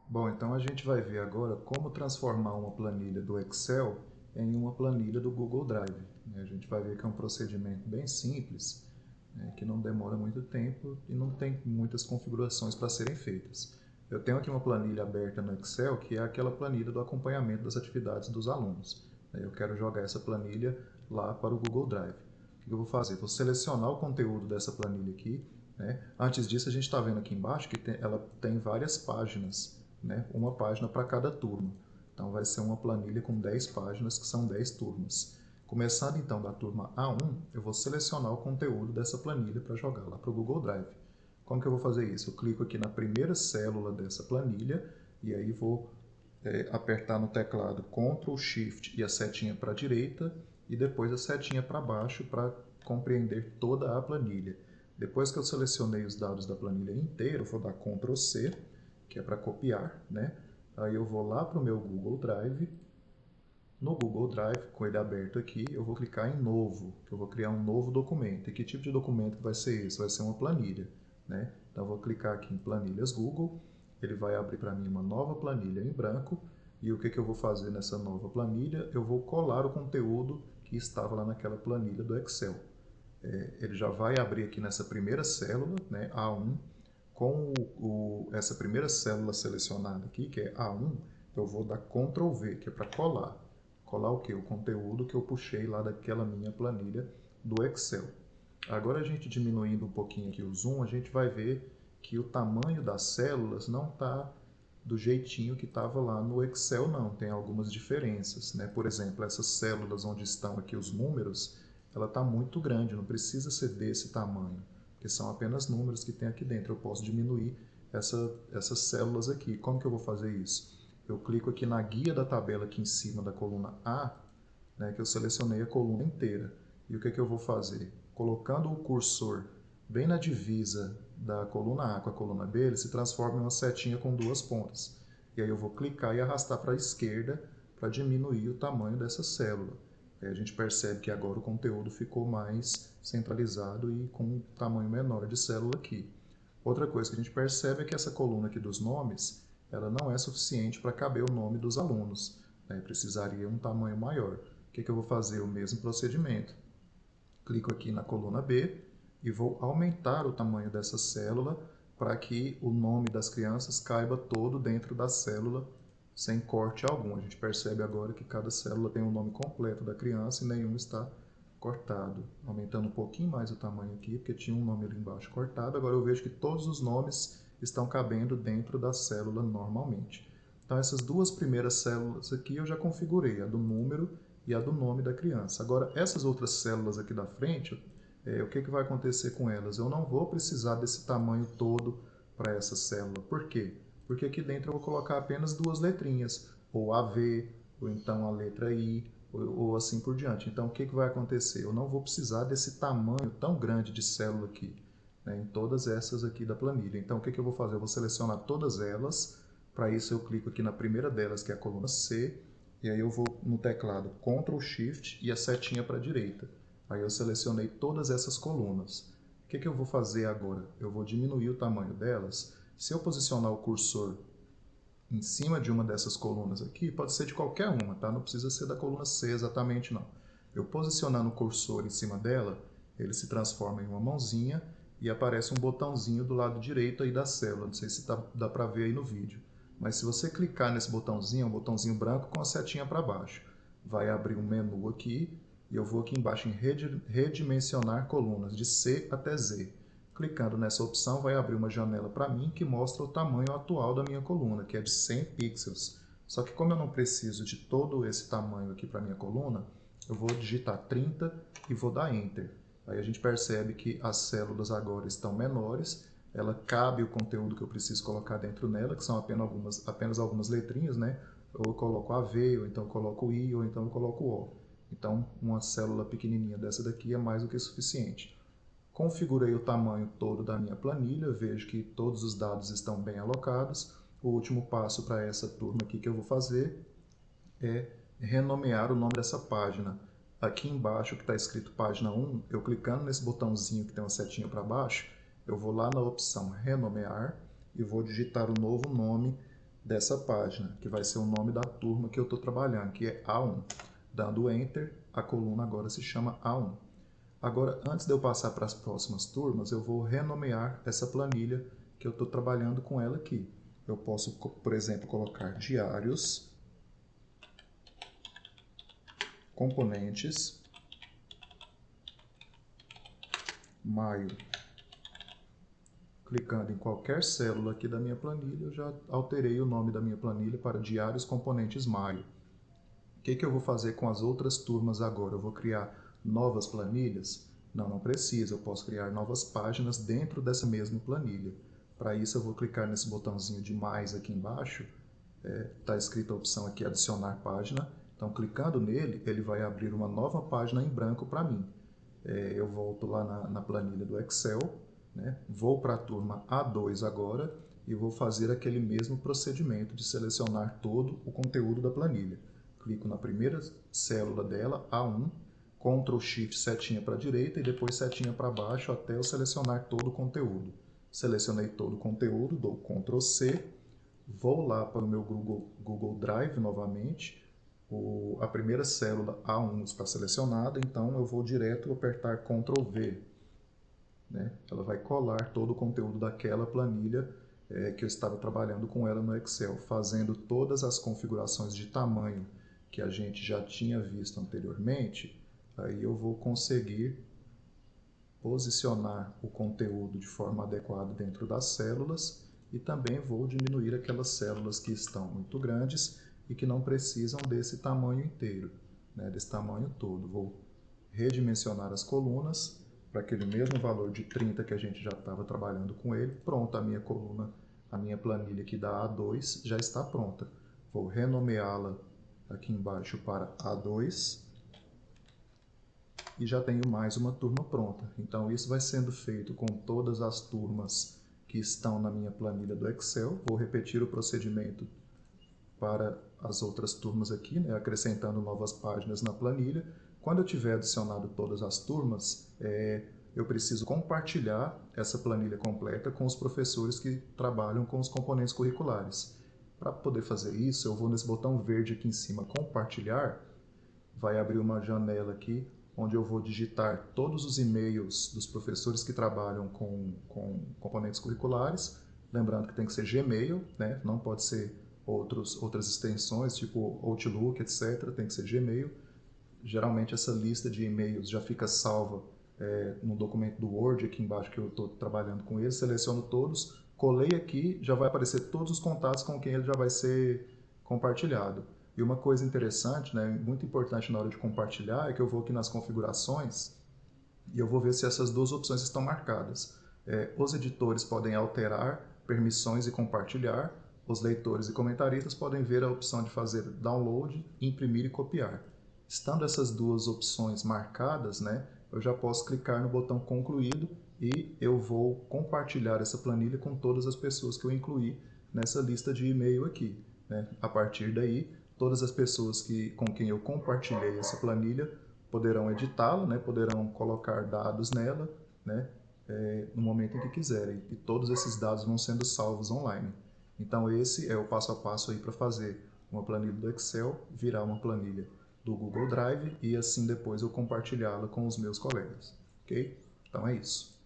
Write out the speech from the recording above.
Bom, então a gente vai ver agora como transformar uma planilha do Excel em uma planilha do Google Drive, né? A gente vai ver que é um procedimento bem simples, né, que não demora muito tempo e não tem muitas configurações para serem feitas. Eu tenho aqui uma planilha aberta no Excel, que é aquela planilha do acompanhamento das atividades dos alunos. Eu quero jogar essa planilha lá para o Google Drive. O que eu vou fazer? Vou selecionar o conteúdo dessa planilha aqui, né? Antes disso, a gente está vendo aqui embaixo que ela tem várias páginas, né? Uma página para cada turma. Então vai ser uma planilha com 10 páginas, que são 10 turmas. Começando então da turma A1, eu vou selecionar o conteúdo dessa planilha para jogar lá para o Google Drive. Como que eu vou fazer isso? Eu clico aqui na primeira célula dessa planilha e aí vou apertar no teclado Ctrl Shift e a setinha para a direita e depois a setinha para baixo para compreender toda a planilha. Depois que eu selecionei os dados da planilha inteira, eu vou dar Ctrl C, que é para copiar, né? Aí eu vou lá para o meu Google Drive. No Google Drive, com ele aberto aqui, eu vou clicar em Novo, que eu vou criar um novo documento. E que tipo de documento vai ser esse? Vai ser uma planilha, né? Então eu vou clicar aqui em Planilhas Google, ele vai abrir para mim uma nova planilha em branco, e o que eu vou fazer nessa nova planilha? Eu vou colar o conteúdo que estava lá naquela planilha do Excel. Ele já vai abrir aqui nessa primeira célula, né, A1, com essa primeira célula selecionada aqui, que é A1, eu vou dar Ctrl V, que é para colar. Colar o quê? O conteúdo que eu puxei lá daquela minha planilha do Excel. Agora a gente diminuindo um pouquinho aqui o zoom, a gente vai ver que o tamanho das células não está do jeitinho que estava lá no Excel, não. Tem algumas diferenças, né? Por exemplo, essas células onde estão aqui os números, ela está muito grande, não precisa ser desse tamanho, porque são apenas números que tem aqui dentro. Eu posso diminuir essas células aqui. Como que eu vou fazer isso? Eu clico aqui na guia da tabela aqui em cima da coluna A, né, que eu selecionei a coluna inteira. E o que eu vou fazer? Colocando o cursor bem na divisa da coluna A com a coluna B, ele se transforma em uma setinha com duas pontas. E aí eu vou clicar e arrastar para a esquerda para diminuir o tamanho dessa célula. Aí a gente percebe que agora o conteúdo ficou mais centralizado e com um tamanho menor de célula aqui. Outra coisa que a gente percebe é que essa coluna aqui dos nomes, ela não é suficiente para caber o nome dos alunos, né? Precisaria um tamanho maior. O que eu vou fazer? O mesmo procedimento. Clico aqui na coluna B e vou aumentar o tamanho dessa célula para que o nome das crianças caiba todo dentro da célula sem corte algum. A gente percebe agora que cada célula tem o nome completo da criança e nenhum está cortado. Aumentando um pouquinho mais o tamanho aqui, porque tinha um nome ali embaixo cortado, agora eu vejo que todos os nomes estão cabendo dentro da célula normalmente. Então essas duas primeiras células aqui eu já configurei, a do número e a do nome da criança. Agora essas outras células aqui da frente, o que vai acontecer com elas? Eu não vou precisar desse tamanho todo para essa célula. Por quê? Porque aqui dentro eu vou colocar apenas duas letrinhas, ou AV, ou então a letra I, ou assim por diante. Então o que vai acontecer? Eu não vou precisar desse tamanho tão grande de célula aqui, né, em todas essas aqui da planilha. Então o que eu vou fazer? Eu vou selecionar todas elas. Para isso eu clico aqui na primeira delas, que é a coluna C, e aí eu vou no teclado Ctrl Shift e a setinha para a direita. Aí eu selecionei todas essas colunas. O que eu vou fazer agora? Eu vou diminuir o tamanho delas. Se eu posicionar o cursor em cima de uma dessas colunas aqui, pode ser de qualquer uma, tá? Não precisa ser da coluna C exatamente, não. Eu posicionando o cursor em cima dela, ele se transforma em uma mãozinha e aparece um botãozinho do lado direito aí da célula. Não sei se dá para ver aí no vídeo. Mas se você clicar nesse botãozinho, é um botãozinho branco com a setinha para baixo. Vai abrir um menu aqui e eu vou aqui embaixo em redimensionar colunas, de C até Z. Clicando nessa opção vai abrir uma janela para mim que mostra o tamanho atual da minha coluna, que é de 100 pixels. Só que como eu não preciso de todo esse tamanho aqui para minha coluna, eu vou digitar 30 e vou dar Enter. Aí a gente percebe que as células agora estão menores, ela cabe o conteúdo que eu preciso colocar dentro nela, que são apenas algumas letrinhas, né? Ou eu coloco AV, ou então eu coloco I, ou então eu coloco O. Então, uma célula pequenininha dessa daqui é mais do que suficiente. Configurei o tamanho todo da minha planilha, vejo que todos os dados estão bem alocados. O último passo para essa turma aqui que eu vou fazer é renomear o nome dessa página. Aqui embaixo que está escrito página 1, eu clicando nesse botãozinho que tem uma setinha para baixo, eu vou lá na opção renomear e vou digitar o novo nome dessa página, que vai ser o nome da turma que eu estou trabalhando, que é A1. Dando Enter, a coluna agora se chama A1. Agora, antes de eu passar para as próximas turmas, eu vou renomear essa planilha que eu estou trabalhando com ela aqui. Eu posso, por exemplo, colocar diários, componentes, maio. Clicando em qualquer célula aqui da minha planilha, eu já alterei o nome da minha planilha para diários componentes maio. O que eu vou fazer com as outras turmas agora? Eu vou criar novas planilhas? Não, não precisa. Eu posso criar novas páginas dentro dessa mesma planilha. Para isso, eu vou clicar nesse botãozinho de mais aqui embaixo. Está escrita a opção aqui, adicionar página. Então, clicando nele, ele vai abrir uma nova página em branco para mim. Eu volto lá na planilha do Excel, né? Vou para a turma A2 agora e vou fazer aquele mesmo procedimento de selecionar todo o conteúdo da planilha. Clico na primeira célula dela, A1, Ctrl Shift setinha para a direita e depois setinha para baixo até eu selecionar todo o conteúdo. Selecionei todo o conteúdo, dou Ctrl C, vou lá para o meu Google Drive novamente. A primeira célula A1 está selecionada, então eu vou direto apertar Ctrl V. Né? Ela vai colar todo o conteúdo daquela planilha que eu estava trabalhando com ela no Excel, fazendo todas as configurações de tamanho que a gente já tinha visto anteriormente. Aí eu vou conseguir posicionar o conteúdo de forma adequada dentro das células e também vou diminuir aquelas células que estão muito grandes e que não precisam desse tamanho inteiro, né, desse tamanho todo. Vou redimensionar as colunas para aquele mesmo valor de 30 que a gente já estava trabalhando com ele. Pronto, a minha coluna, a minha planilha aqui da A2 já está pronta. Vou renomeá-la aqui embaixo para A2 e já tenho mais uma turma pronta. Então isso vai sendo feito com todas as turmas que estão na minha planilha do Excel. Vou repetir o procedimento para as outras turmas aqui, né, acrescentando novas páginas na planilha. Quando eu tiver adicionado todas as turmas, eu preciso compartilhar essa planilha completa com os professores que trabalham com os componentes curriculares. Para poder fazer isso, eu vou nesse botão verde aqui em cima, compartilhar, vai abrir uma janela aqui, onde eu vou digitar todos os e-mails dos professores que trabalham com componentes curriculares, lembrando que tem que ser Gmail, né? Não pode ser outras extensões, tipo Outlook, etc., tem que ser Gmail. Geralmente essa lista de e-mails já fica salva no documento do Word, aqui embaixo que eu estou trabalhando com ele, seleciono todos, colei aqui, já vai aparecer todos os contatos com quem ele já vai ser compartilhado. E uma coisa interessante, né, muito importante na hora de compartilhar, é que eu vou aqui nas configurações e eu vou ver se essas duas opções estão marcadas. Os editores podem alterar permissões e compartilhar, os leitores e comentaristas podem ver a opção de fazer download, imprimir e copiar. Estando essas duas opções marcadas, né, eu já posso clicar no botão concluído e eu vou compartilhar essa planilha com todas as pessoas que eu incluí nessa lista de e-mail aqui. Né? A partir daí, todas as pessoas com quem eu compartilhei essa planilha poderão editá-la, né? Poderão colocar dados nela, né? No momento em que quiserem. E todos esses dados vão sendo salvos online. Então esse é o passo a passo aí para fazer uma planilha do Excel virar uma planilha do Google Drive e assim depois eu compartilhá-la com os meus colegas. Ok? Então é isso.